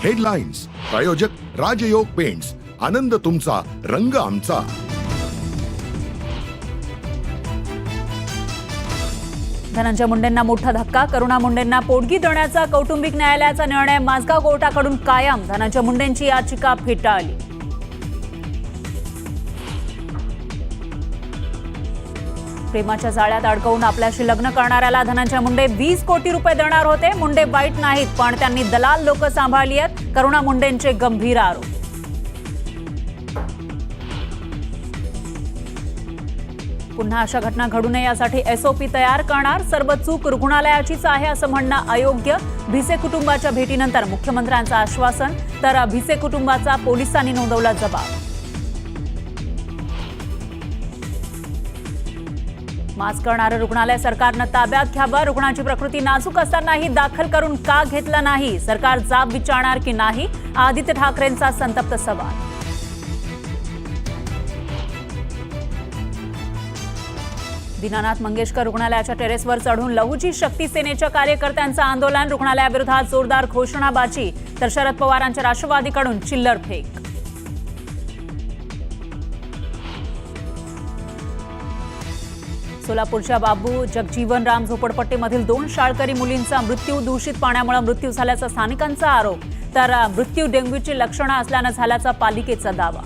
Headlines प्रायोजक राजयोग paints, आनंद तुमचा, रंग आमचा। धनंजय मुंडेंना मोठा धक्का, करुणा मुंडेंना पोटगी देण्याचा कौटुंबिक न्यायालयाचा निर्णय माझगाव कोर्टाकडून कायम, धनंजय मुंडेंची याचिका फेटाळली। प्रेमाच्या जाळ्यात अडकवून आपल्याशी लग्न करणाऱ्याला धनंजय मुंडे 20 कोटी रुपये देणार होते। मुंडे वाईट नाहीत, पण त्यांनी दलाल लोक सांभाळली आहेत, करुणा मुंडेंचे गंभीर आरोप। पुन्हा अशा घटना घडू नये यासाठी एसओपी तयार करणार, सर्व चूक रुग्णालयाचीच आहे असं म्हणणं अयोग्य, भिसे कुटुंबाच्या भेटीनंतर मुख्यमंत्र्यांचं आश्वासन, तर भिसे कुटुंबाचा पोलिसांनी नोंदवला जबाब। मास्क करणारं रुग्णालय सरकारनं ताब्यात घ्यावं, रुग्णाची प्रकृती नाजूक असतानाही दाखल करून का घेतला नाही, सरकार जाब विचारणार की नाही, आदित्य ठाकरेंचा संतप्त सवाल। दीनानाथ मंगेशकर रुग्णालयाच्या टेरेसवर चढून लहुजी शक्ती सेनेच्या कार्यकर्त्यांचं आंदोलन, रुग्णालयाविरोधात जोरदार घोषणाबाजी, तर शरद पवारांच्या राष्ट्रवादीकडून चिल्लर फेक। सोलापूरच्या बाबू जगजीवनराम झोपडपट्टीमधील 2 शाळकरी मुलींचा मृत्यू, दूषित पाण्यामुळे मृत्यू झाल्याचा स्थानिकांचा आरोप, तर मृत्यू डेंग्यूची लक्षणं असल्यानं झाल्याचा पालिकेचा दावा।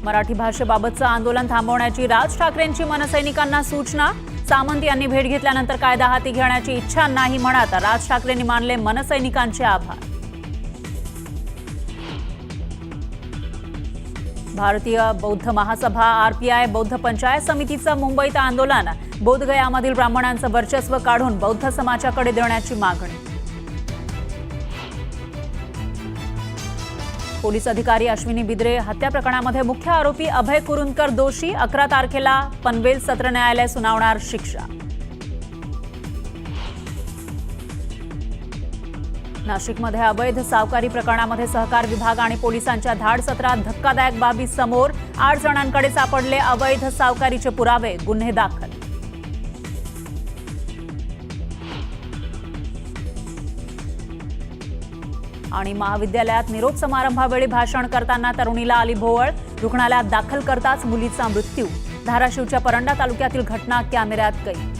मराठी भाषेबाबतचं आंदोलन थांबवण्याची राज ठाकरेंची मनसैनिकांना सूचना, सामंत यांनी भेट घेतल्यानंतर कायदा हाती घेण्याची इच्छा नाही म्हणत राज ठाकरेंनी मानले मनसैनिकांचे आभार। भारतीय बौद्ध महासभा आरपीआय बौद्ध पंचायत समितीचं मुंबईत आंदोलन, बोधगयामधील ब्राह्मणांचं वर्चस्व काढून बौद्ध समाजाकडे देण्याची मागणी। पोलीस अधिकारी अश्विनी बिद्रे हत्या प्रकरणामध्ये मुख्य आरोपी अभय कुरुंदकर दोषी, 11 तारखेला पनवेल सत्र न्यायालय सुनावणार शिक्षा। नाशिकमध्ये अवैध सावकारी प्रकरणामध्ये सहकार विभाग आणि पोलिसांच्या धाड सत्रात धक्कादायक बाबी समोर, 8 जणांकडे सापडले अवैध सावकारीचे पुरावे, गुन्हे दाखल। आणि महाविद्यालयात निरोप समारंभावेळी भाषण करताना तरुणीला आली भोवळ, रुग्णालयात दाखल करताच मुलीचा मृत्यू, धाराशिवच्या परंडा तालुक्यातील घटना कॅमेऱ्यात कैद।